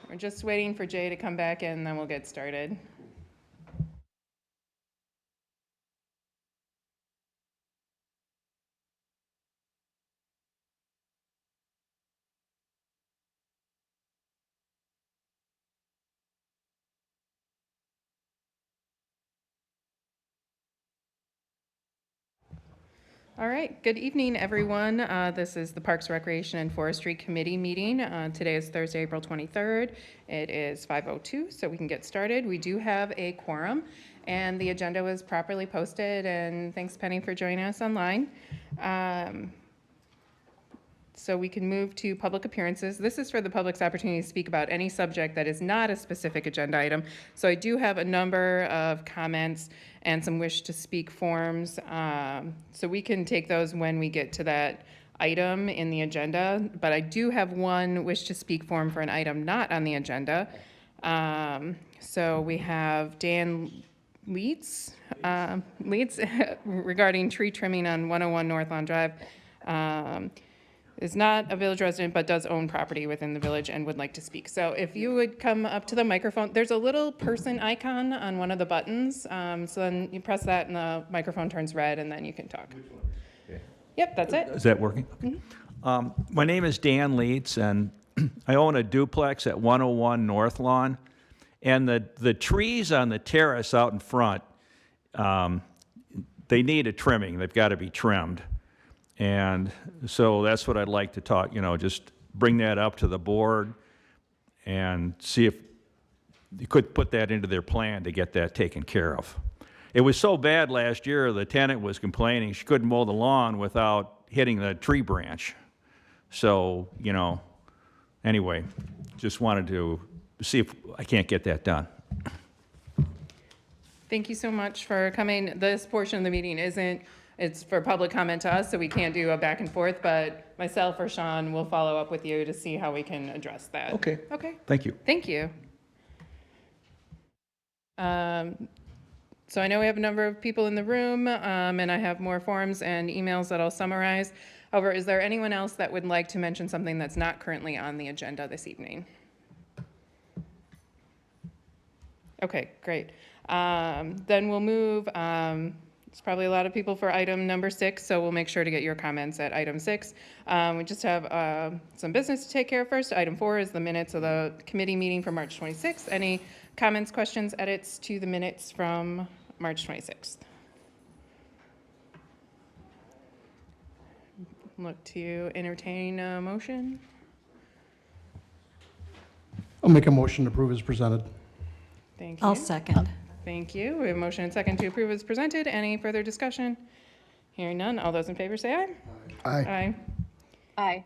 We're just waiting for Jay to come back in, then we'll get started. All right, good evening, everyone. This is the Parks, Recreation, and Forestry Committee meeting. Today is Thursday, April 23rd. It is 5:02, so we can get started. We do have a quorum, and the agenda was properly posted, and thanks, Penny, for joining us online. So we can move to public appearances. This is for the public's opportunity to speak about any subject that is not a specific agenda item. So I do have a number of comments and some wish to speak forms. So we can take those when we get to that item in the agenda. But I do have one wish to speak form for an item not on the agenda. So we have Dan Leeds regarding tree trimming on 101 North Lawn Drive. Is not a village resident but does own property within the village and would like to speak. So if you would come up to the microphone, there's a little person icon on one of the buttons. So then you press that and the microphone turns red and then you can talk. Okay. Yep, that's it. Is that working? Okay. My name is Dan Leeds, and I own a duplex at 101 North Lawn. And the trees on the terrace out in front, they need a trimming. They've got to be trimmed. And so that's what I'd like to talk, just bring that up to the board and see if you could put that into their plan to get that taken care of. It was so bad last year, the tenant was complaining she couldn't mow the lawn without hitting the tree branch. So, anyway, just wanted to see if I can't get that done. Thank you so much for coming. This portion of the meeting it's for public comment to us, so we can't do a back and forth, but myself or Sean will follow up with you to see how we can address that. Okay. Okay. Thank you. Thank you. So I know we have a number of people in the room, and I have more forms and emails that I'll summarize. However, is there anyone else that would like to mention something that's not currently on the agenda this evening? Okay, great. Then we'll move. There's probably a lot of people for item number 6, so we'll make sure to get your comments at item 6. We just have some business to take care of first. Item 4 is the minutes of the committee meeting from March 26th. Any comments, questions, edits to the minutes from March 26th? Look to entertain a motion. I'll make a motion to approve as presented. Thank you. I'll second. Thank you. We have a motion and second to approve as presented. Any further discussion? Hearing none. All those in favor say aye. Aye. Aye. Aye.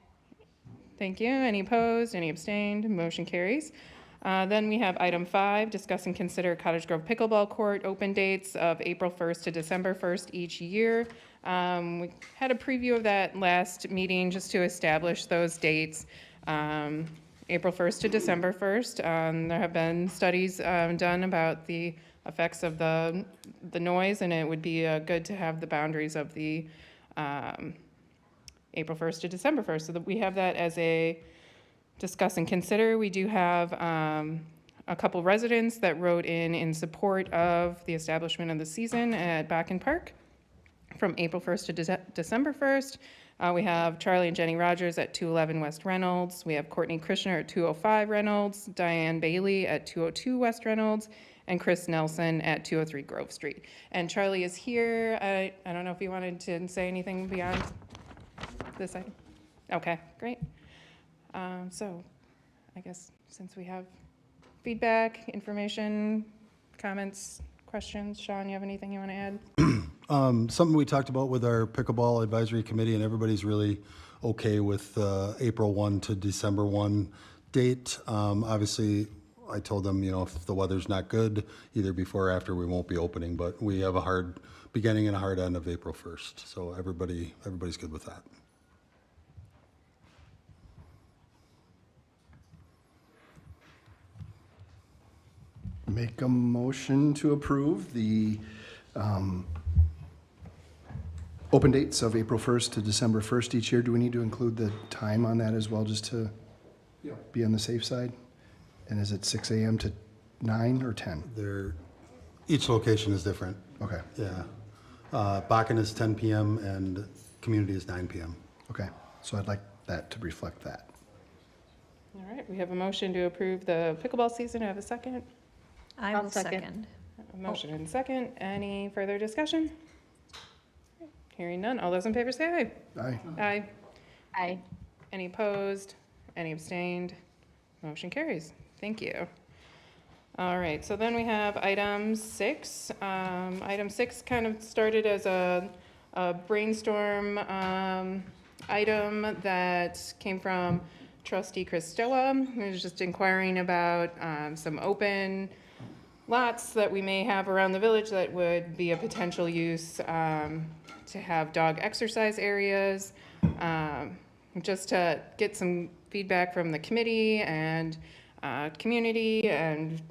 Thank you. Any opposed? Any abstained? Motion carries. Then we have item 5, discuss and consider Cottage Grove Pickleball Court open dates of April 1st to December 1st each year. We had a preview of that last meeting just to establish those dates. April 1st to December 1st. There have been studies done about the effects of the noise, and it would be good to have the boundaries of the April 1st to December 1st, so that we have that as a discuss and consider. We do have a couple residents that wrote in support of the establishment of the season at Bakken Park from April 1st to December 1st. We have Charlie and Jenny Rogers at 211 West Reynolds. We have Courtney Krishner at 205 Reynolds, Diane Bailey at 202 West Reynolds, and Chris Nelson at 203 Grove Street. And Charlie is here. I don't know if you wanted to say anything beyond this item. Okay, great. So I guess since we have feedback, information, comments, questions, Sean, you have anything you want to add? Something we talked about with our pickleball advisory committee, and everybody's really okay with April 1 to December 1 date. Obviously, I told them, if the weather's not good, either before or after, we won't be opening, but we have a hard beginning and a hard end of April 1st. So everybody's good with that. Make a motion to approve the open dates of April 1st to December 1st each year. Do we need to include the time on that as well, just to Be on the safe side? And is it 6 a.m. to 9 or 10? Each location is different, Okay, yeah. Bakken is 10 PM and community is 9 PM. okay. So I'd like that to reflect that. All right, we have a motion to approve the pickleball season. Do I have a second? I will second. A motion and second. Any further discussion? Hearing none. All those in favor say aye. Aye. Aye. Aye. Any opposed? Any abstained? Motion carries. Thank you. All right, so then we have item 6. Item 6 kind of started as a brainstorm item that came from trustee Christoa, who was just inquiring about some open lots that we may have around the village that would be a potential use to have dog exercise areas, just to get some feedback from the committee and community, and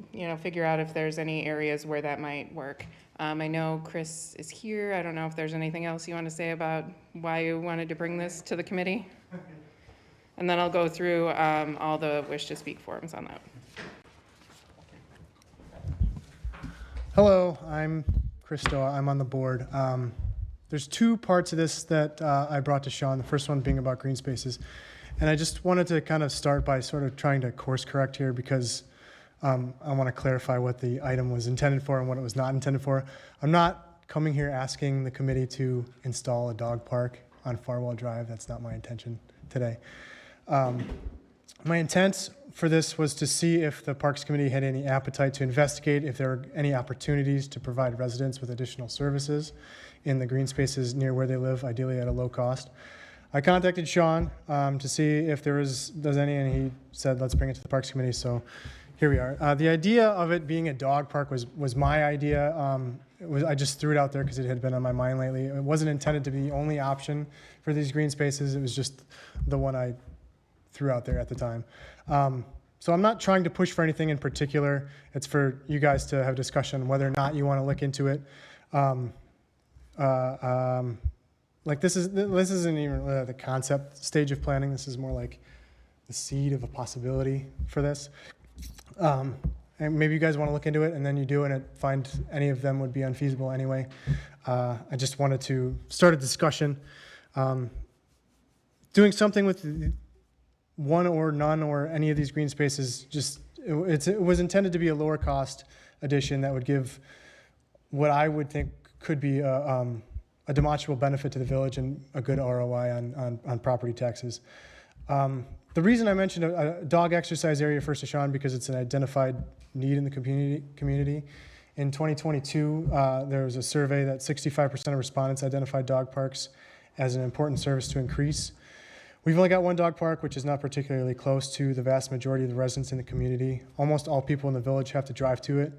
figure out if there's any areas where that might work. I know Chris is here. I don't know if there's anything else you want to say about why you wanted to bring this to the committee, and then I'll go through all the wish to speak forms on that. Hello, I'm Christo. I'm on the board. There's 2 parts of this that I brought to Sean, the first one being about green spaces. And I just wanted to kind of start by sort of trying to course correct here, because I want to clarify what the item was intended for and what it was not intended for. I'm not coming here asking the committee to install a dog park on Farwell Drive. That's not my intention today. My intent for this was to see if the Parks Committee had any appetite to investigate if there were any opportunities to provide residents with additional services in the green spaces near where they live, ideally at a low cost. I contacted Sean to see if there's any, and he said, let's bring it to the Parks Committee, so here we are. The idea of it being a dog park was my idea. I just threw it out there because it had been on my mind lately. It wasn't intended to be the only option for these green spaces. It was just the one I threw out there at the time. So I'm not trying to push for anything in particular. It's for you guys to have discussion whether or not you want to look into it. Like this isn't even the concept stage of planning. This is more like the seed of a possibility for this. And maybe you guys want to look into it, and then you do, and find any of them would be unfeasible anyway. I just wanted to start a discussion. Doing something with one or none or any of these green spaces, it was intended to be a lower cost addition that would give what I would think could be a demonstrable benefit to the village and a good ROI on property taxes. The reason I mentioned a dog exercise area first to Sean, because it's an identified need in the community. In 2022, there was a survey that 65% of respondents identified dog parks as an important service to increase. We've only got one dog park, which is not particularly close to the vast majority of the residents in the community. Almost all people in the village have to drive to it.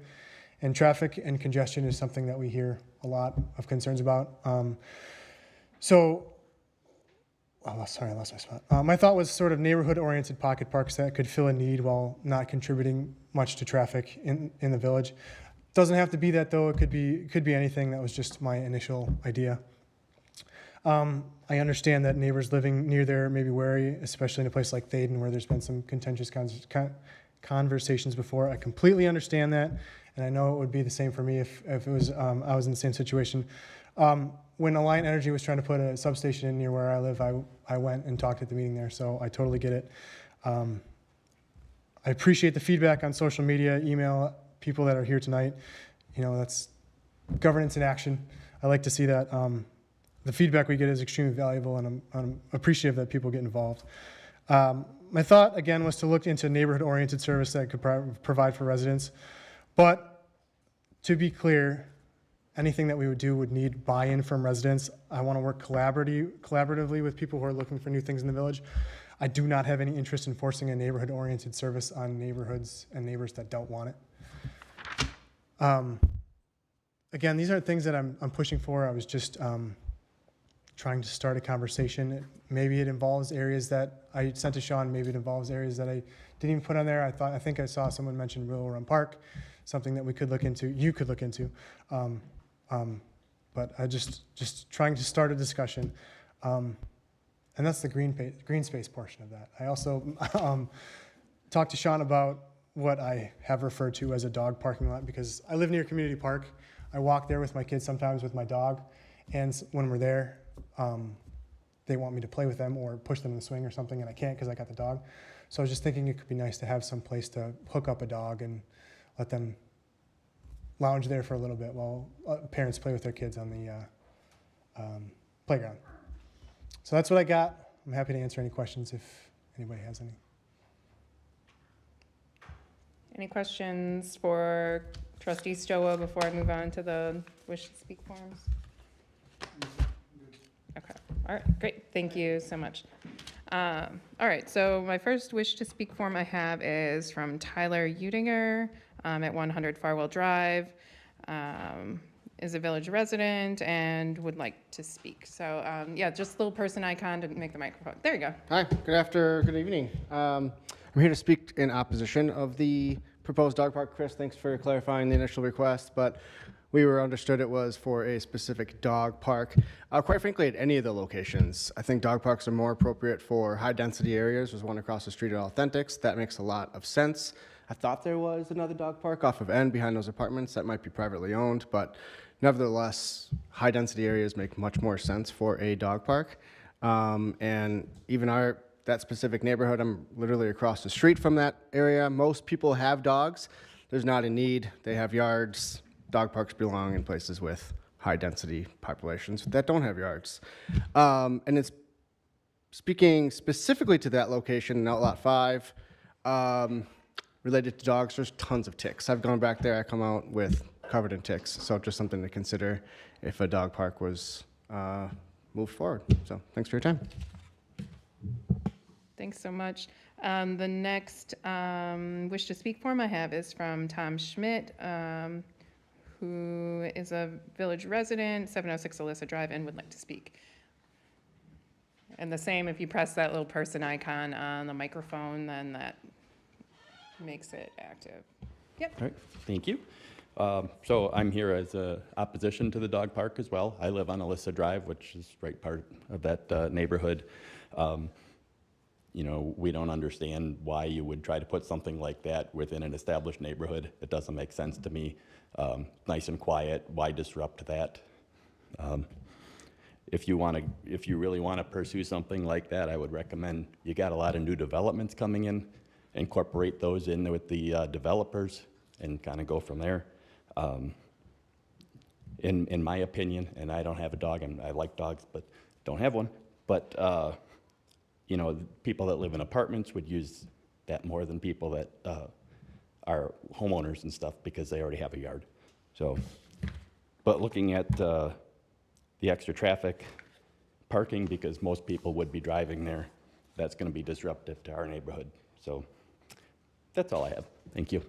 And traffic and congestion is something that we hear a lot of concerns about. Sorry, I lost my spot. My thought was sort of neighborhood-oriented pocket parks that could fill a need while not contributing much to traffic in the village. Doesn't have to be that, though. It could be anything. That was just my initial idea. I understand that neighbors living near there may be wary, especially in a place like Thaden, where there's been some contentious conversations before. I completely understand that, and I know it would be the same for me if it was I was in the same situation. When Alliant Energy was trying to put a substation in near where I live, I went and talked at the meeting there, so I totally get it. I appreciate the feedback on social media, email, people that are here tonight. That's governance in action. I like to see that. The feedback we get is extremely valuable, and I'm appreciative that people get involved. My thought, again, was to look into neighborhood-oriented service that could provide for residents. But to be clear, anything that we would do would need buy-in from residents. I want to work collaboratively with people who are looking for new things in the village. I do not have any interest in forcing a neighborhood-oriented service on neighborhoods and neighbors that don't want it. Again, these aren't things that I'm pushing for. I was just trying to start a conversation. Maybe it involves areas that I sent to Sean. Maybe it involves areas that I didn't even put on there. I think I saw someone mention Willow Run Park, something that we could look into. You could look into. But I just trying to start a discussion. And that's the green space portion of that. I also talk to Sean about what I have referred to as a dog parking lot, because I live near a community park. I walk there with my kids sometimes with my dog, and when we're there, they want me to play with them or push them in the swing or something, and I can't because I got the dog. So I was just thinking it could be nice to have some place to hook up a dog and let them lounge there for a little bit while parents play with their kids on the playground. So that's what I got. I'm happy to answer any questions if anybody has any. Any questions for Trustee Stoa before I move on to the wish to speak forms? Okay, all right, great, thank you so much. All right, so my first wish to speak form I have is from Tyler Udinger at 100 Farwell Drive. Is a village resident and would like to speak. So yeah, just little person icon to make the microphone. There you go. Hi, good evening. I'm here to speak in opposition of the proposed dog park. Chris, thanks for clarifying the initial request, but we were understood it was for a specific dog park. Quite frankly, at any of the locations, I think dog parks are more appropriate for high-density areas. There's one across the street at Authentics. That makes a lot of sense. I thought there was another dog park off of N behind those apartments that might be privately owned, but nevertheless, high-density areas make much more sense for a dog park. And even that specific neighborhood, I'm literally across the street from that area. Most people have dogs. There's not a need. They have yards. Dog parks belong in places with high-density populations that don't have yards. And it's speaking specifically to that location in Outlot 5, related to dogs, there's tons of ticks. I've gone back there, I come out with covered in ticks. So just something to consider if a dog park was moved forward. So thanks for your time. Thanks so much. The next wish to speak form I have is from Tom Schmidt, who is a village resident, 706 Alyssa Drive, and would like to speak. And the same, if you press that little person icon on the microphone, then that makes it active. Yep. All right, thank you. So I'm here as a opposition to the dog park as well. I live on Alyssa Drive, which is right part of that neighborhood. You know, we don't understand why you would try to put something like that within an established neighborhood. It doesn't make sense to me. Nice and quiet, why disrupt that? If you really want to pursue something like that, I would recommend, you got a lot of new developments coming in, incorporate those in with the developers and kind of go from there. In my opinion, and I don't have a dog, and I like dogs, but don't have one, but you know, people that live in apartments would use that more than people that are homeowners and stuff because they already have a yard. So, but looking at the extra traffic, parking, because most people would be driving there, that's going to be disruptive to our neighborhood. So that's all I have. Thank you.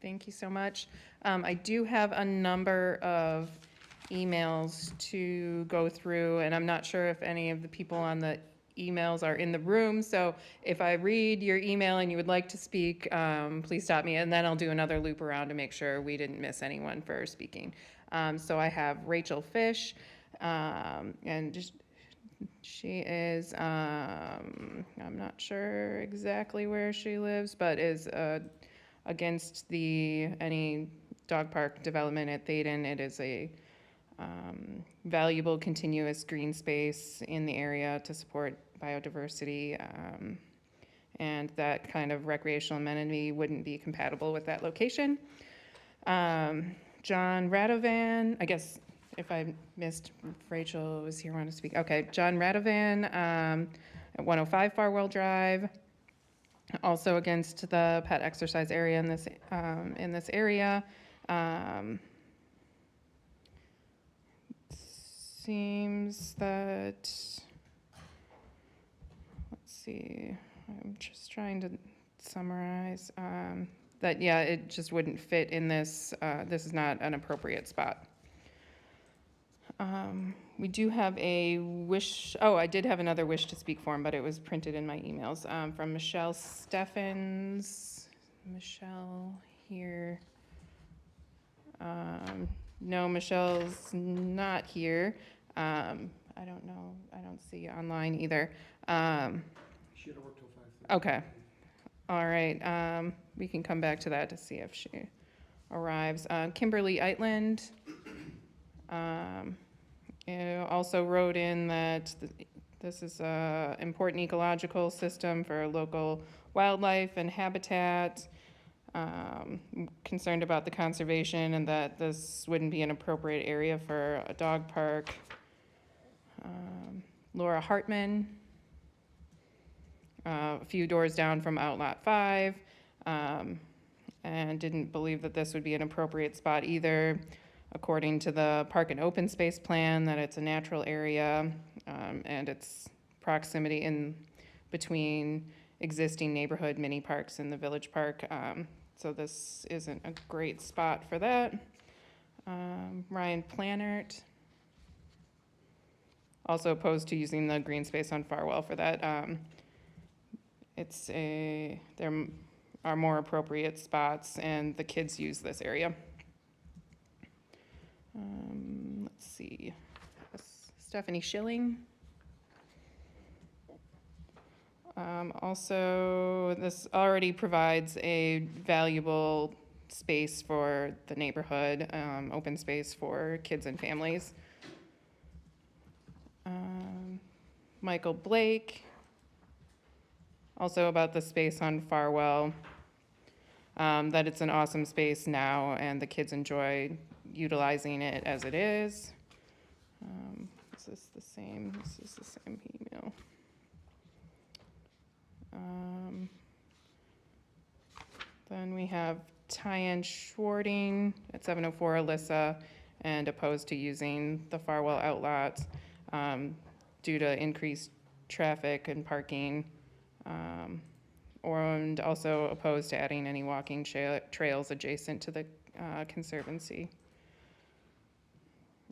Thank you so much. I do have a number of emails to go through, and I'm not sure if any of the people on the emails are in the room. So if I read your email and you would like to speak, please stop me, and then I'll do another loop around to make sure we didn't miss anyone for speaking. So I have Rachel Fish, and she is, I'm not sure exactly where she lives, but is against any dog park development at Thaden. It is a valuable continuous green space in the area to support biodiversity, and that kind of recreational amenity wouldn't be compatible with that location. John Radovan, I guess if I missed, Rachel was here, want to speak. Okay, John Radovan at 105 Farwell Drive, also against the pet exercise area in this area. Seems that, let's see, I'm just trying to summarize, that, yeah, it just wouldn't fit in this, this is not an appropriate spot. We do have a wish, I did have another wish to speak form, but it was printed in my emails, from Michelle Steffens. Michelle here. No, Michelle's not here. I don't know, I don't see online either. Okay. All right. We can come back to that to see if she arrives. Kimberly Eitland also wrote in that this is an important ecological system for local wildlife and habitat. Concerned about the conservation and that this wouldn't be an appropriate area for a dog park. Laura Hartman, a few doors down from Outlot 5, and didn't believe that this would be an appropriate spot either, according to the Park and Open Space Plan, that it's a natural area, and its proximity in between existing neighborhood mini parks and the village park. So this isn't a great spot for that. Ryan Plannert, also opposed to using the green space on Farwell for that. There are more appropriate spots, and the kids use this area. Let's see, Stephanie Schilling. Also, this already provides a valuable space for the neighborhood, open space for kids and families. Michael Blake, also about the space on Farwell, that it's an awesome space now and the kids enjoy utilizing it as it is. Is this the same? This is the same email. Then we have Tyann Schwarting at 704 Alyssa, and opposed to using the Farwell outlot due to increased traffic and parking, and also opposed to adding any walking trails adjacent to the Conservancy,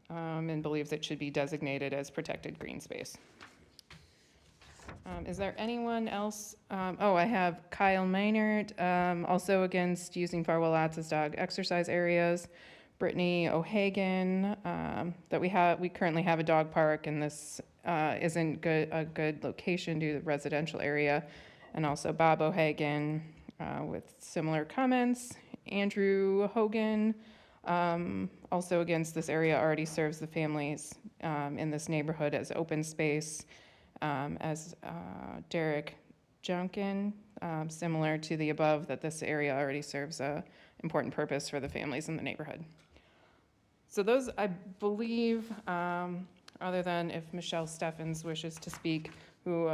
and believes it should be designated as protected green space. Is there anyone else? I have Kyle Maynard, also against using Farwell lots as dog exercise areas. Brittany O'Hagan, that we currently have a dog park, and this isn't a good location due to the residential area. And also Bob O'Hagan with similar comments. Andrew Hogan, also against this area, already serves the families in this neighborhood as open space. As Derek Junkin, similar to the above, that this area already serves a important purpose for the families in the neighborhood. So those, I believe, other than if Michelle Steffens wishes to speak, who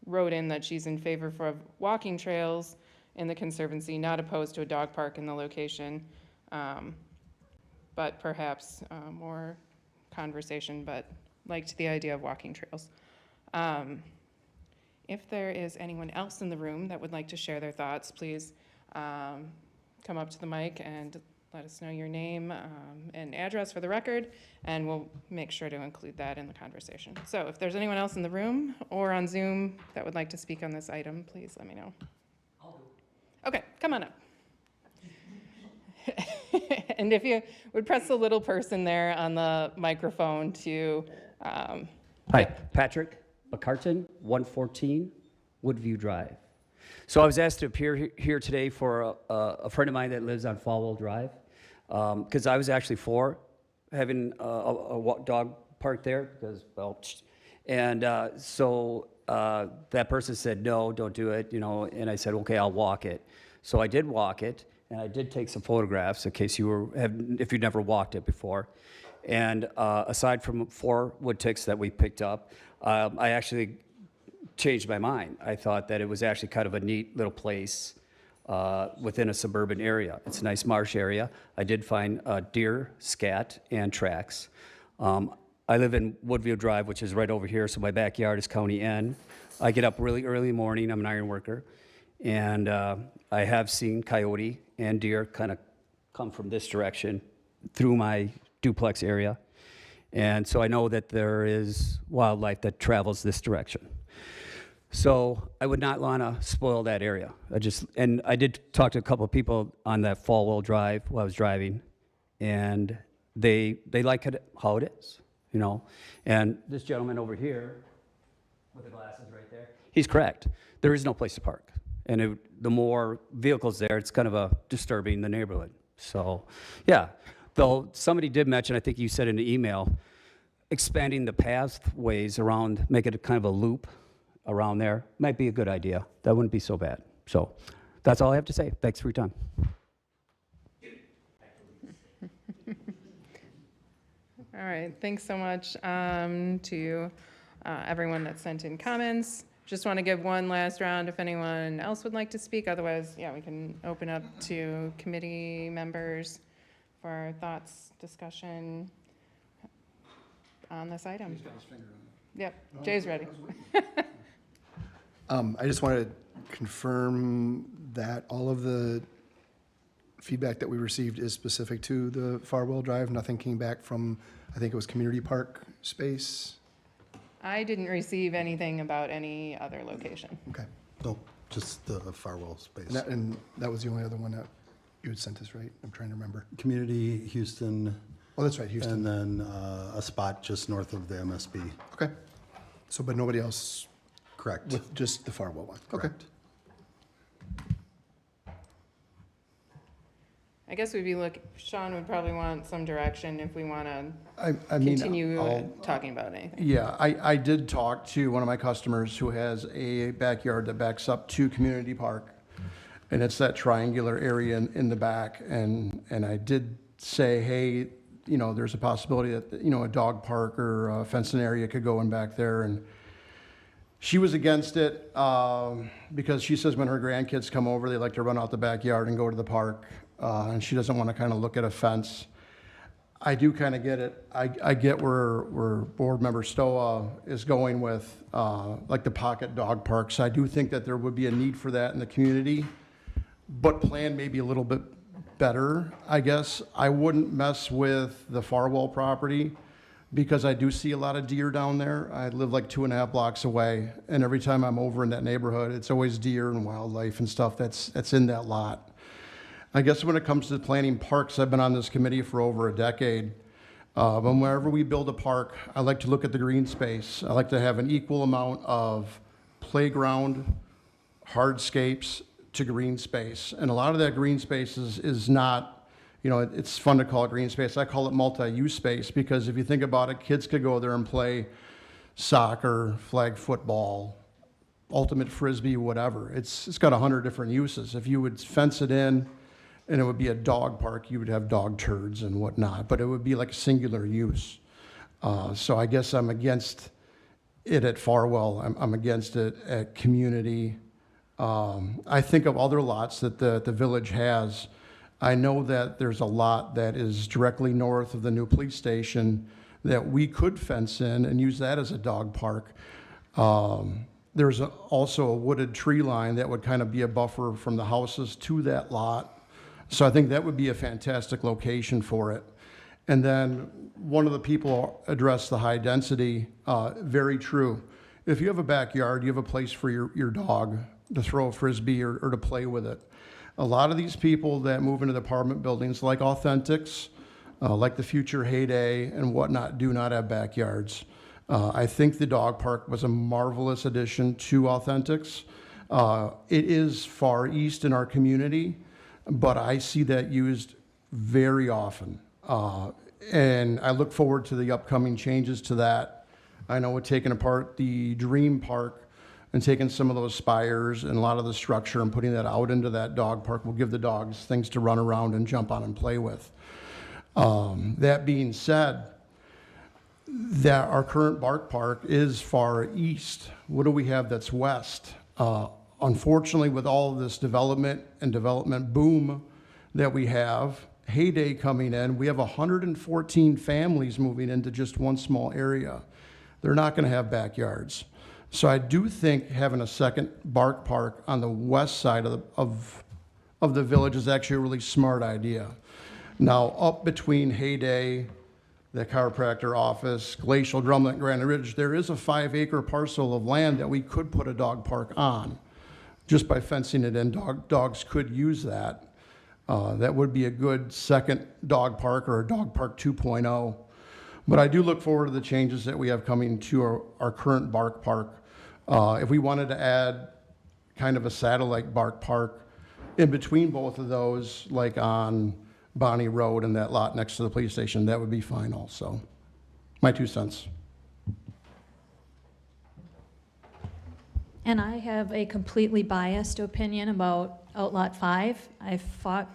wrote in that she's in favor for walking trails in the Conservancy, not opposed to a dog park in the location, but perhaps more conversation, but liked the idea of walking trails. If there is anyone else in the room that would like to share their thoughts, please come up to the mic and let us know your name and address for the record, and we'll make sure to include that in the conversation. So if there's anyone else in the room or on Zoom that would like to speak on this item, please let me know. Okay, come on up. And if you would press the little person there on the microphone to... Hi, Patrick McCartan, 114 Woodview Drive. So I was asked to appear here today for a friend of mine that lives on Falwell Drive, because I was actually for having a dog park there, because, well, and so that person said, no, don't do it, and I said, okay, I'll walk it. So I did walk it, and I did take some photographs in case if you'd never walked it before. And aside from 4 wood ticks that we picked up, I actually changed my mind. I thought that it was actually kind of a neat little place within a suburban area. It's a nice marsh area. I did find deer, scat, and tracks. I live in Woodview Drive, which is right over here, so my backyard is County N. I get up really early in the morning. I'm an iron worker. And I have seen coyote and deer kind of come from this direction through my duplex area. And so I know that there is wildlife that travels this direction. So I would not want to spoil that area. And I did talk to a couple of people on that Falwell Drive while I was driving, and they like it how it is, And this gentleman over here with the glasses right there, he's correct. there is no place to park. And the more vehicles there, it's kind of disturbing the neighborhood. So, yeah, though somebody did mention, I think you said in the email, expanding the pathways around, make it a kind of a loop around there, might be a good idea. That wouldn't be so bad. So that's all I have to say. Thanks for your time. All right, thanks so much to everyone that sent in comments. Just want to give one last round if anyone else would like to speak. Otherwise, yeah, we can open up to committee members for thoughts, discussion on this item. Yep, Jay's ready. I just want to confirm that all of the feedback that we received is specific to the Farwell Drive. Nothing came back from, I think it was community park space. I didn't receive anything about any other location. Okay. Nope, just the Farwell space. And that was the only other one that you had sent us, right? I'm trying to remember. Community, Houston, Oh, that's right, Houston. and then a spot just north of the MSB. Okay. So, but nobody else Correct. with just the Farwell one? Okay. Correct. I guess Sean would probably want some direction if we want to I mean, continue I'll- talking about anything. Yeah, I did talk to one of my customers who has a backyard that backs up to Community Park. And it's that triangular area in the back. And I did say, hey, you know, there's a possibility that, you know, a dog park or a fenced area could go in back there. And she was against it because she says when her grandkids come over, they like to run out the backyard and go to the park. And she doesn't want to kind of look at a fence. I do kind of get it. I get where Board Member Stoa is going with like the pocket dog parks. I do think that there would be a need for that in the community, but plan maybe a little bit better, I guess. I wouldn't mess with the Farwell property because I do see a lot of deer down there. I live like 2.5 blocks away, and every time I'm over in that neighborhood, it's always deer and wildlife and stuff that's in that lot. I guess when it comes to planning parks, I've been on this committee for over a decade. But wherever we build a park, I like to look at the green space. I like to have an equal amount of playground, hardscapes to green space. And a lot of that green space is not, you know, it's fun to call it green space. I call it multi-use space because if you think about it, kids could go there and play soccer, flag football, ultimate frisbee, whatever. It's got 100 different uses. If you would fence it in, and it would be a dog park, you would have dog turds and whatnot, but it would be like a singular use. So I guess I'm against it at Farwell. I'm against it at Community. I think of other lots that the village has. I know that there's a lot that is directly north of the new police station that we could fence in and use that as a dog park. There's also a wooded tree line that would kind of be a buffer from the houses to that lot. So I think that would be a fantastic location for it. And then one of the people addressed the high density, very true. If you have a backyard, you have a place for your dog to throw a frisbee or to play with it. A lot of these people that move into the apartment buildings, like Authentics, like the future Heyday and whatnot, do not have backyards. I think the dog park was a marvelous addition to Authentics. It is far east in our community, but I see that used very often. And I look forward to the upcoming changes to that. I know we're taking apart the Dream Park and taking some of those spires and a lot of the structure and putting that out into that dog park will give the dogs things to run around and jump on and play with. That being said, that our current Bark Park is far east. What do we have that's west? Unfortunately, with all of this development and development boom that we have, Heyday coming in, we have 114 families moving into just one small area. They're not going to have backyards. So I do think having a second Bark Park on the west side of the village is actually a really smart idea. Now, up between Heyday, the chiropractor office, Glacial, Drumlet, Granite Ridge, there is a 5-acre parcel of land that we could put a dog park on. Just by fencing it in, dogs could use that. That would be a good second dog park or a dog park 2.0. But I do look forward to the changes that we have coming to our current Bark Park. If we wanted to add kind of a satellite bark park in between both of those, like on Bonnie Road and that lot next to the police station, that would be fine also. My 2 cents. And I have a completely biased opinion about Outlot 5. I fought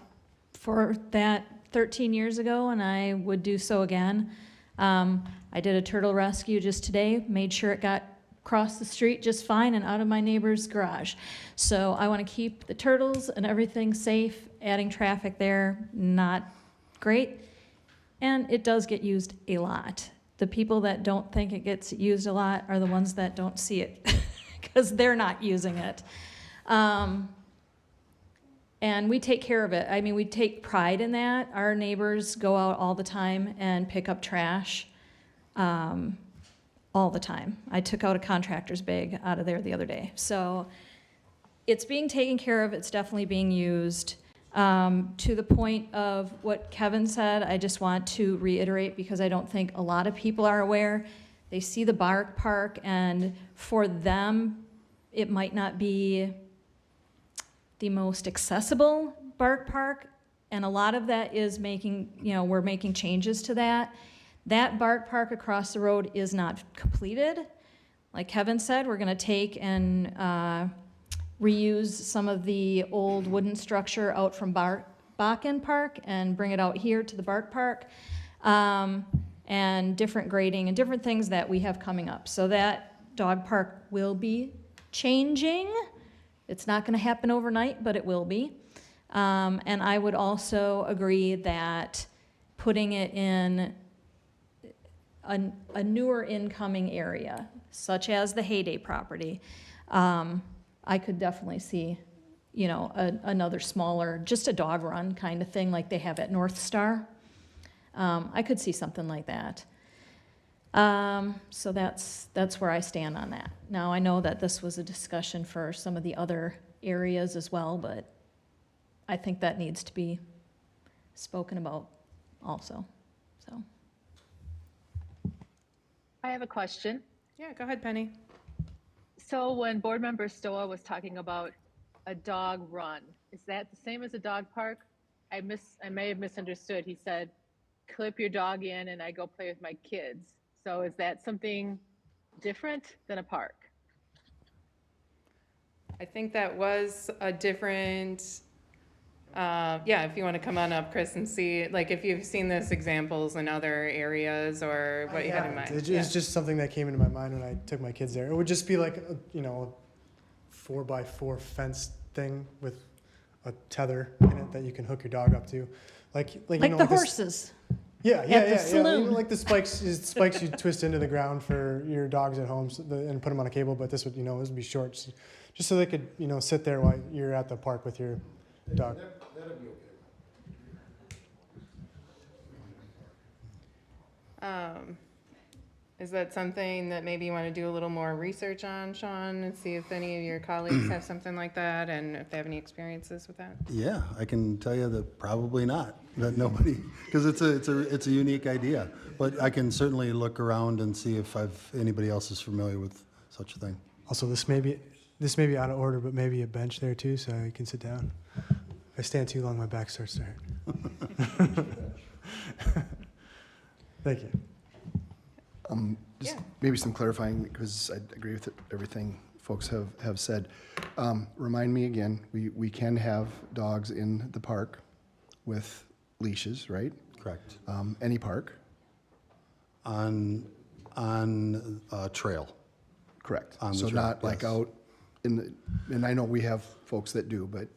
for that 13 years ago, and I would do so again. I did a turtle rescue just today, made sure it got across the street just fine and out of my neighbor's garage. So I want to keep the turtles and everything safe. Adding traffic there, not great. And it does get used a lot. The people that don't think it gets used a lot are the ones that don't see it because they're not using it. And we take care of it. I mean, we take pride in that. Our neighbors go out all the time and pick up trash all the time. I took out a contractor's bag out of there the other day. So it's being taken care of. It's definitely being used. To the point of what Kevin said, I just want to reiterate because I don't think a lot of people are aware. They see the bark park, and for them, it might not be the most accessible bark park, and a lot of that is making, we're making changes to that. That bark park across the road is not completed. Like Kevin said, we're gonna take and reuse some of the old wooden structure out from Bakken Park and bring it out here to the bark park, and different grading and different things that we have coming up. So that dog park will be changing. It's not gonna happen overnight, but it will be. And I would also agree that putting it in a newer incoming area, such as the Heyday property, I could definitely see, another smaller, just a dog run kind of thing like they have at North Star. I could see something like that. So that's where I stand on that. Now, I know that this was a discussion for some of the other areas as well, but I think that needs to be spoken about also, so. I have a question. Yeah, go ahead, Penny. So when Board Member Stoa was talking about a dog run, is that the same as a dog park? I may have misunderstood. He said, clip your dog in and I go play with my kids. So is that something different than a park? I think that was a different, if you want to come on up, Chris, and see, like, if you've seen this examples in other areas or what you had in mind. It's just something that came into my mind when I took my kids there. It would just be like, a 4x4 fence thing with a tether in it that you can hook your dog up to. Like the horses. Yeah. saloon. Like the spikes you twist into the ground for your dogs at home and put them on a cable, but this would, this would be short, just so they could, sit there while you're at the park with your dog. That'd be okay. Is that something that maybe you want to do a little more research on, Sean, and see if any of your colleagues have something like that and if they have any experiences with that? Yeah, I can tell you that probably not, that nobody, because it's a unique idea. But I can certainly look around and see if anybody else is familiar with such a thing. Also, this may be out of order, but maybe a bench there too, so you can sit down. If I stand too long, my back starts to hurt. Thank you. Just maybe some clarifying, because I agree with everything folks have said. Remind me again, we can have dogs in the park with leashes, right? Correct. Any park? On a trail. Correct. On the So trail, not like yes. out and I know we have folks that do, but,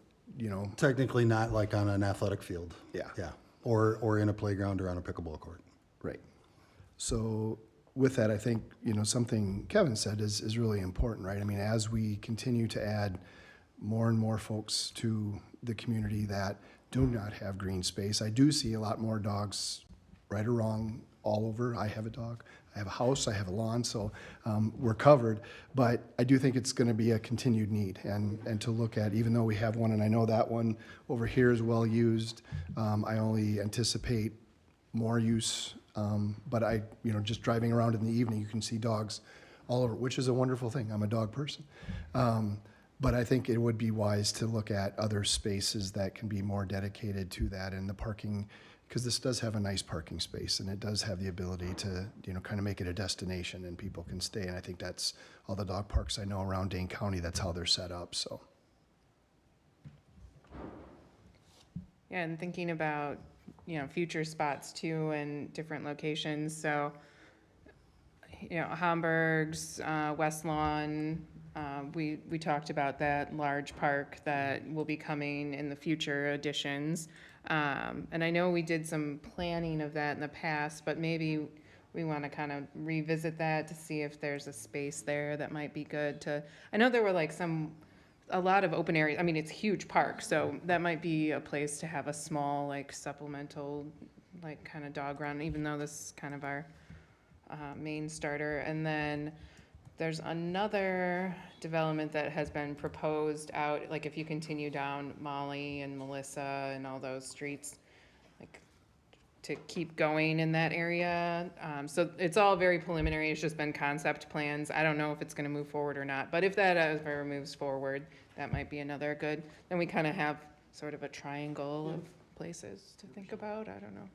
Technically not like on an athletic field. Yeah. Yeah, or in a playground or on a pickleball court. right. So with that, I think, something Kevin said is really important, right? I mean, as we continue to add more and more folks to the community that do not have green space, I do see a lot more dogs, right or wrong, all over. I have a dog, I have a house, I have a lawn, so we're covered. But I do think it's gonna be a continued need and to look at, even though we have one, and I know that one over here is well used, I only anticipate more use. But just driving around in the evening, you can see dogs all over, which is a wonderful thing. I'm a dog person. But I think it would be wise to look at other spaces that can be more dedicated to that and the parking, because this does have a nice parking space and it does have the ability to, kind of make it a destination and people can stay. And I think that's all the dog parks I know around Dane County, that's how they're set up, so. Yeah, and thinking about, future spots too and different locations. So, Hamburg's, West Lawn, we talked about that large park that will be coming in the future additions. And I know we did some planning of that in the past, but maybe we want to kind of revisit that to see if there's a space there that might be good to, I know there were like a lot of open areas. I mean, it's a huge park, so that might be a place to have a small, like supplemental, like kind of dog run, even though this is kind of our main starter. And then there's another development that has been proposed out, like if you continue down Molly and Melissa and all those streets, like to keep going in that area. So it's all very preliminary. It's just been concept plans. I don't know if it's going to move forward or not, but if that ever moves forward, that might be another good, then we kind of have sort of a triangle of places to think about. I don't know.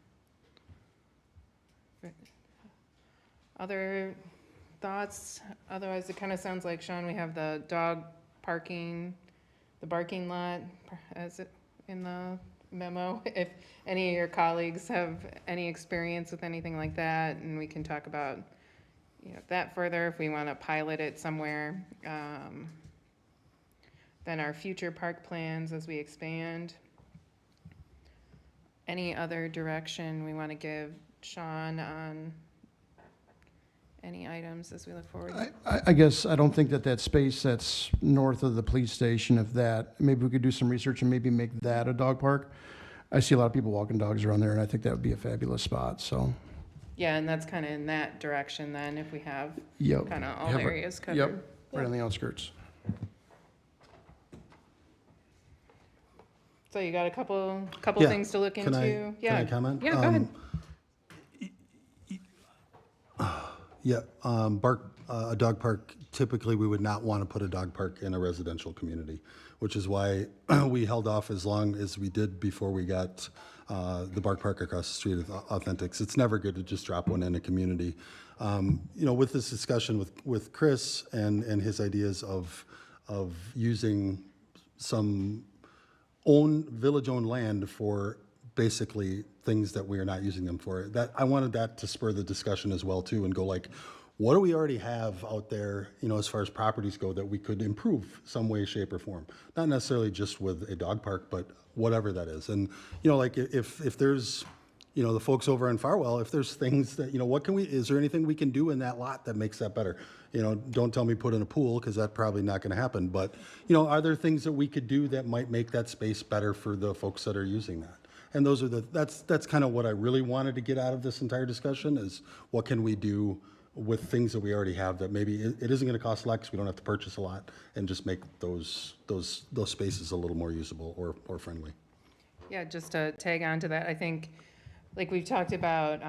Other thoughts? Otherwise, it kind of sounds like, Sean, we have the dog parking, the barking lot, as it in the memo. If any of your colleagues have any experience with anything like that, and we can talk about that further if we want to pilot it somewhere. Then our future park plans as we expand. Any other direction we want to give Sean on any items as we look forward? I guess I don't think that space that's north of the police station, if that, maybe we could do some research and maybe make that a dog park. I see a lot of people walking dogs around there, and I think that would be a fabulous spot, so. Yeah, and that's kind of in that direction then, if we have Yep. kind of all Have a- areas covered. Yep, right on the outskirts. So you got a couple Yeah. things to look Can into? Can I comment? Yeah, go ahead. Yeah, a dog park, typically, we would not want to put a dog park in a residential community, which is why we held off as long as we did before we got the bark park across the street of Authentics. It's never good to just drop one in a community. With this discussion with Chris and his ideas of using some village-owned land for basically things that we are not using them for. That I wanted that to spur the discussion as well too, and go like, what do we already have out there, as far as properties go, that we could improve some way, shape, or form? Not necessarily just with a dog park, but whatever that is. And like if there's, the folks over in Farwell, if there's things that, is there anything we can do in that lot that makes that better? Don't tell me put in a pool, because that's probably not going to happen. But, are there things that we could do that might make that space better for the folks that are using that? And those are that's kind of what I really wanted to get out of this entire discussion, is what can we do with things that we already have that maybe it isn't going to cost a lot, because we don't have to purchase a lot, and just make those spaces a little more usable or friendly. Yeah, just to tag on to that, I think, like we've talked about,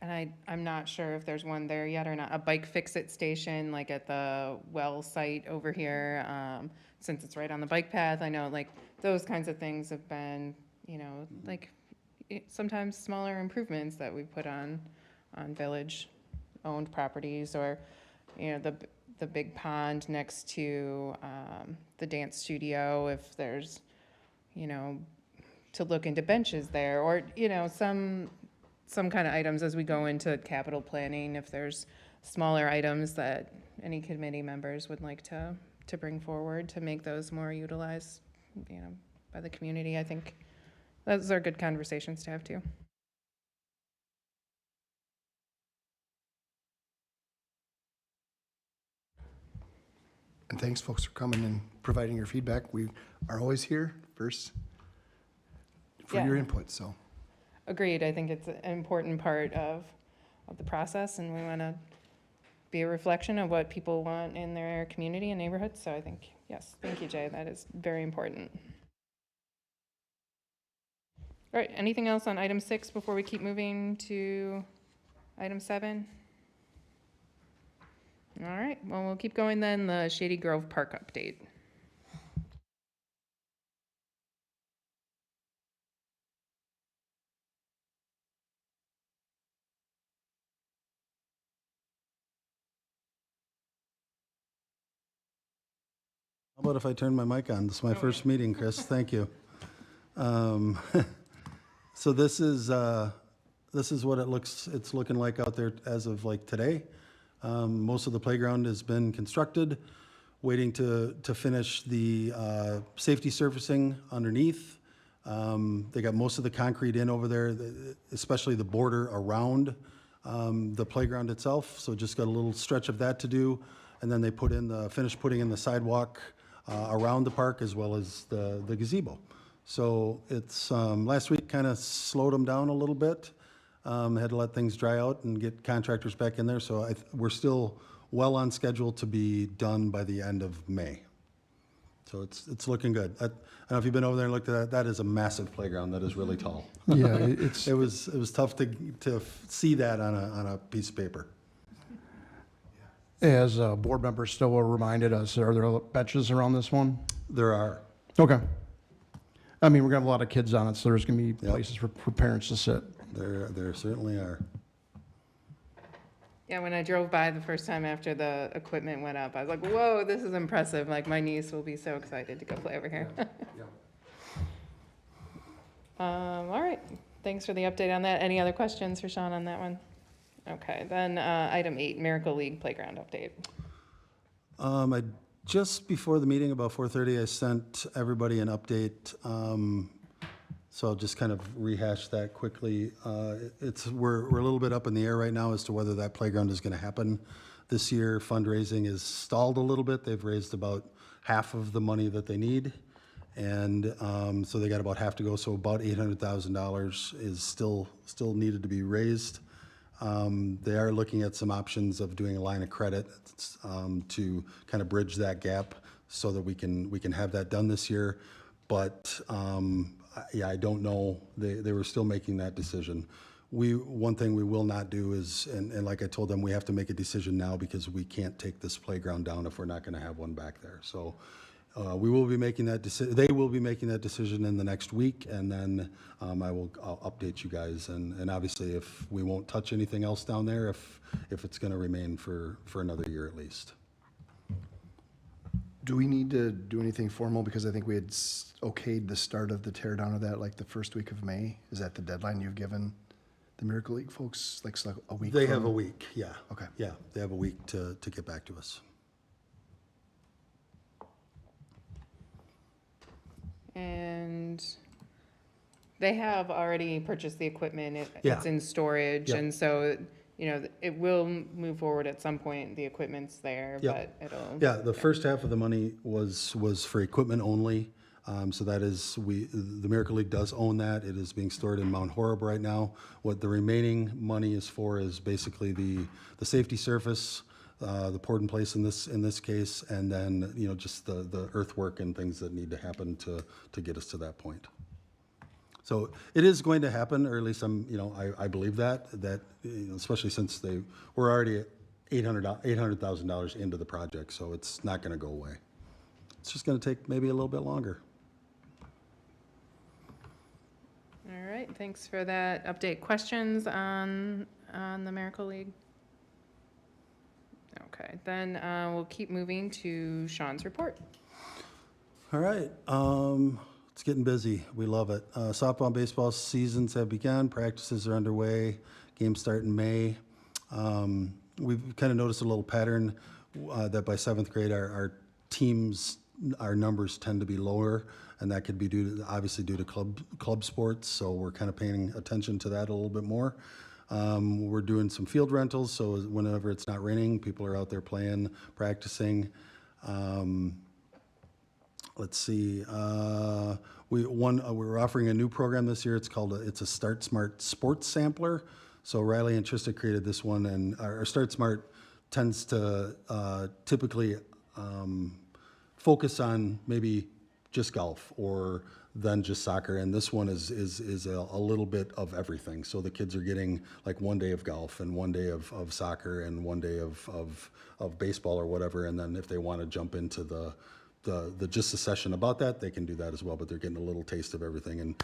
and I'm not sure if there's one there yet or not, a bike fix-it station, like at the well site over here, since it's right on the bike path. I know, like, those kinds of things have been, sometimes smaller improvements that we put on village-owned properties, or, the big pond next to the dance studio, if there's, to look into benches there, or, some kind of items as we go into capital planning, if there's smaller items that any committee members would like to bring forward to make those more utilized, by the community. I think those are good conversations to have too. And thanks, folks, for coming and providing your feedback. We are always here first for Yeah. your input, so. Agreed. I think it's an important part of the process, and we want to be a reflection of what people want in their community and neighborhood. So I think, yes, thank you, Jay. That is very important. All right, anything else on item 6 before we keep moving to item 7? All right, well, we'll keep going then. The Shady Grove Park update. How about if I turn my mic on? This is my first meeting, Chris. Thank you. Um, So this is what it's looking like out there as of like today. Most of the playground has been constructed, waiting to finish the safety surfacing underneath. They got most of the concrete in over there, especially the border around the playground itself. So just got a little stretch of that to do. And then they finished putting in the sidewalk around the park as well as the gazebo. So it's, last week kind of slowed them down a little bit. Had to let things dry out and get contractors back in there. So we're still well on schedule to be done by the end of May. So it's looking good. I don't know if you've been over there and looked at that. That is a massive playground that is really tall. Yeah, It was tough to see that on a piece of paper. as board member Stowa reminded us, are there benches around this one? There are. Okay. I mean, we're gonna have a lot of kids on it, so there's gonna be Yep. places for parents to sit. There certainly are. Yeah, when I drove by the first time after the equipment went up, I was like, whoa, this is impressive. Like, my niece will be so excited to go play over here. All right, thanks for the update on that. Any other questions for Sean on that one? Okay, then item 8, Miracle League Playground update. Just before the meeting, about 4:30, I sent everybody an update. So I'll just kind of rehash that quickly. We're a little bit up in the air right now as to whether that playground is going to happen this year. Fundraising is stalled a little bit. They've raised about half of the money that they need. And so they got about half to go. So about $800,000 is still needed to be raised. They are looking at some options of doing a line of credit to kind of bridge that gap so that we can have that done this year. But yeah, I don't know. They were still making that decision. One thing we will not do is, and like I told them, we have to make a decision now because we can't take this playground down if we're not going to have one back there. So we will be making that decision. They will be making that decision in the next week, and then I'll update you guys. And obviously, if we won't touch anything else down there, if it's going to remain for another year at least. Do we need to do anything formal? Because I think we had okayed the start of the tear down of that like the first week of May. Is that the deadline you've given the Miracle League folks? Like a week? They have a week, yeah. Okay. Yeah, they have a week to get back to us. And they have already purchased the equipment. Yeah. It's in storage, Yeah. and so, it will move forward at some point. The equipment's there, Yeah. but it'll. Yeah, the first half of the money was for equipment only. So that is, the Miracle League does own that. It is being stored in Mount Horeb right now. What the remaining money is for is basically the safety surface, the poured in place in this case, and then, just the earthwork and things that need to happen to get us to that point. So it is going to happen, or at least I believe that especially since we're already at $800,000 into the project, so it's not going to go away. It's just going to take maybe a little bit longer. All right, thanks for that update. Questions on the Miracle League? Okay, then we'll keep moving to Sean's report. All right, it's getting busy. We love it. Softball and baseball seasons have begun. Practices are underway. Games start in May. We've kind of noticed a little pattern that by 7th grade, our numbers tend to be lower, and that could be obviously due to club sports. So we're kind of paying attention to that a little bit more. We're doing some field rentals, so whenever it's not raining, people are out there playing, practicing. Let's see. We're offering a new program this year. It's a Start Smart Sports Sampler. So Riley and Trista created this one, and our Start Smart tends to typically focus on maybe just golf or then just soccer, and this one is a little bit of everything. So the kids are getting like one day of golf and one day of soccer and one day of baseball or whatever, and then if they want to jump into the just a session about that, they can do that as well, but they're getting a little taste of everything. And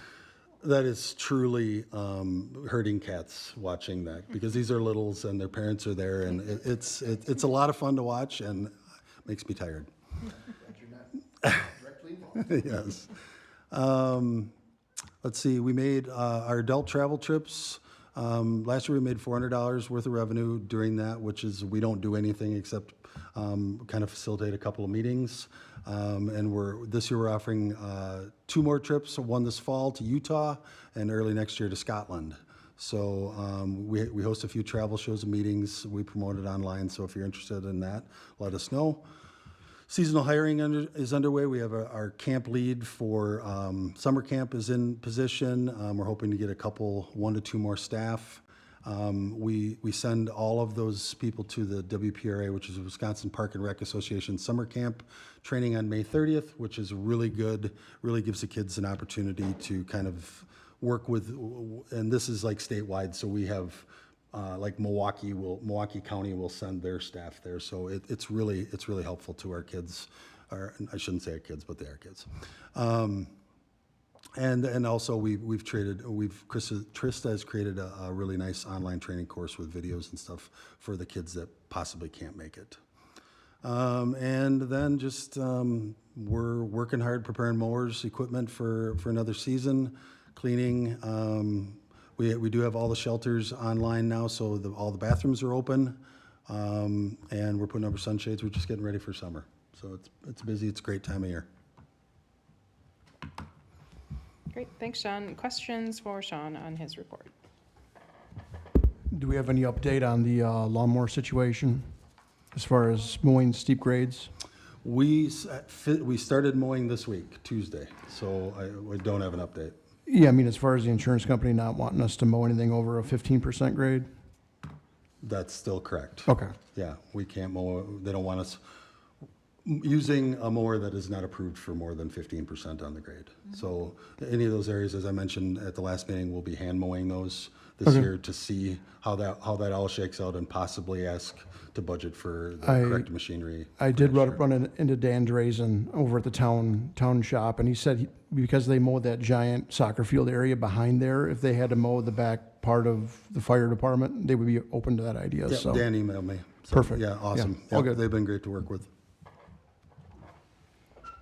that is truly herding cats watching that, because these are littles and their parents are there, and it's a lot of fun to watch and makes me tired. Yes. Let's see, we made our adult travel trips. Last year, we made $400 worth of revenue during that, which is, we don't do anything except kind of facilitate a couple of meetings. And this year, we're offering 2 more trips, one this fall to Utah and early next year to Scotland. So we host a few travel shows and meetings. We promote it online, so if you're interested in that, let us know. Seasonal hiring is underway. We have our camp lead for summer camp is in position. We're hoping to get 1 to 2 more staff. We send all of those people to the WPRA, which is the Wisconsin Park and Rec Association summer camp training on May 30th, which is really good, really gives the kids an opportunity to kind of work with, and this is like statewide, so we have like Milwaukee County will send their staff there, so it's really helpful to our kids, or I shouldn't say our kids, but they are kids. And also Trista has created a really nice online training course with videos and stuff for the kids that possibly can't make it. And then just we're working hard preparing mowers, equipment for another season, cleaning. We do have all the shelters online now, so all the bathrooms are open, and we're putting up our sunshades. We're just getting ready for summer, so it's busy. It's a great time of year. Great, thanks, Sean. Questions for Sean on his report? Do we have any update on the lawnmower situation as far as mowing steep grades? We started mowing this week, Tuesday, so I don't have an update. Yeah, I mean, as far as the insurance company not wanting us to mow anything over a 15% grade? That's still correct. Okay. Yeah, we can't mow, they don't want us using a mower that is not approved for more than 15% on the grade. So any of those areas, as I mentioned at the last meeting, we'll be hand mowing those this year to see how that all shakes out and possibly ask to budget for the correct machinery. I did run into Dan Drazen over at the town shop, and he said because they mowed that giant soccer field area behind there, if they had to mow the back part of the fire department, they would be open to that idea. Yeah, so Dan emailed me. So, perfect. Yeah, awesome. Yeah, all Yep, good. they've been great to work with.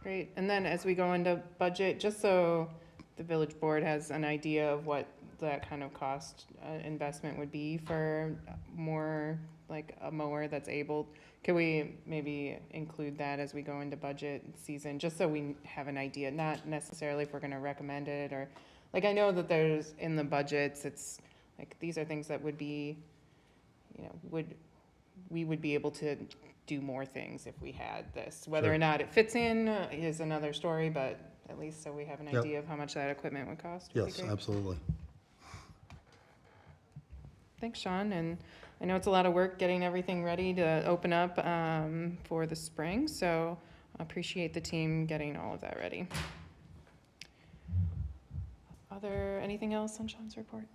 Great, and then as we go into budget, just so the village board has an idea of what that kind of cost investment would be for more like a mower that's able, can we maybe include that as we go into budget season, just so we have an idea, not necessarily if we're gonna recommend it, or, like, I know that there's, in the budgets, it's, like, these are things that would be, you know, we would be able to do more things if we had this. Whether Sure. or not it fits in is another story, but at least so we have an Yep. idea of how much that equipment would cost. Would be Yes, great. absolutely. Thanks, Sean, and I know it's a lot of work getting everything ready to open up for the spring, so I appreciate the team getting all of that ready. Anything else on Sean's report?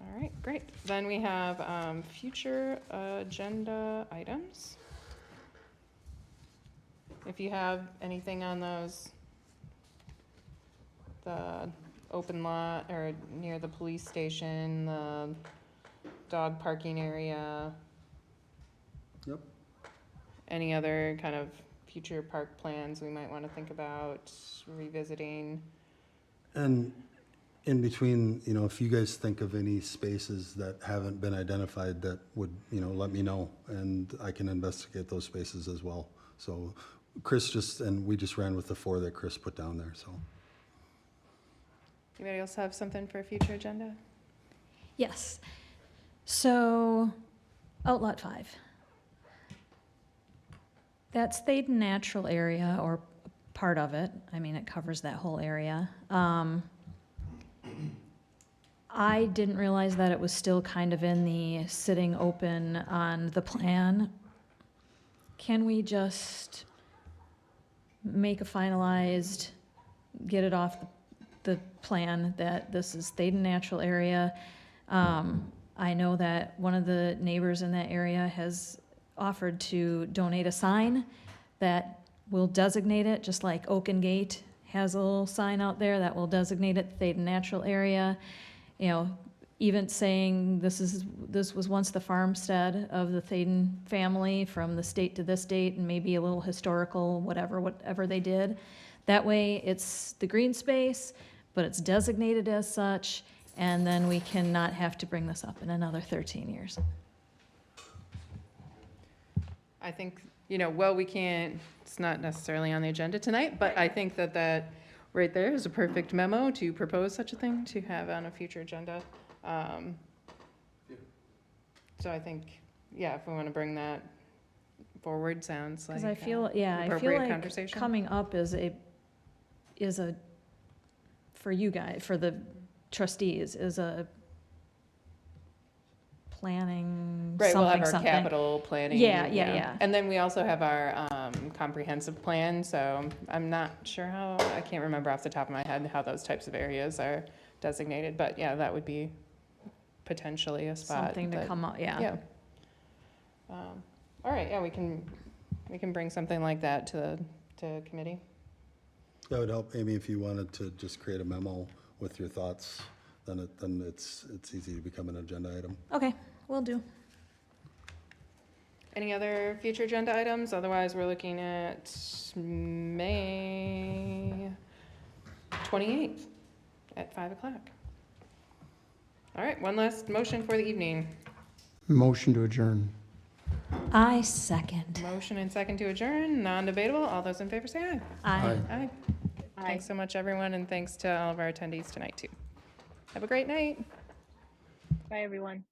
All right, great. Then we have future agenda items. If you have anything on those, the open lot or near the police station, the dog parking area. Yep. Any other kind of future park plans we might want to think about revisiting? And in between, you know, if you guys think of any spaces that haven't been identified that would, you know, let me know, and I can investigate those spaces as well. So we just ran with the 4 that Chris put down there, so. Anybody else have something for a future agenda? Yes. So, Outlot 5. That's the natural area, or part of it. I mean, it covers that whole area. I didn't realize that it was still kind of in the sitting open on the plan. Can we just make a finalized, get it off the plan that this is Thaden Natural Area? I know that one of the neighbors in that area has offered to donate a sign that will designate it, just like Oaken Gate has a little sign out there that will designate it Thaden Natural Area. You know, even saying this was once the farmstead of the Thaden family from this date to this date, and maybe a little historical, whatever they did. That way, it's the green space, but it's designated as such, and then we cannot have to bring this up in another 13 years. I think, we can't, it's not necessarily on the agenda tonight, but I think that right there is a perfect memo to propose such a thing, to have on a future agenda. So I think, if we want to bring that forward, sounds like Because I feel appropriate like conversation. coming up is a, for you guys, for the trustees, is a planning Right, we'll have our something. capital planning. Yeah. And then we also have our comprehensive plan, so I'm not sure I can't remember off the top of my head how those types of areas are designated, but yeah, that would be potentially a spot. Something to come up, Yeah. All right, we can bring something like that to committee. That would help, Amy, if you wanted to just create a memo with your thoughts, then it's easy to become an agenda item. Okay, will do. Any other future agenda items? Otherwise, we're looking at May 28th at 5 o'clock. All right, one last motion for the evening. Motion to adjourn. I second. Motion and second to adjourn, non-debatable. All those in favor say aye. Aye. Aye. Thanks so much, everyone, and thanks to all of our attendees tonight, too. Have a great night. Bye, everyone.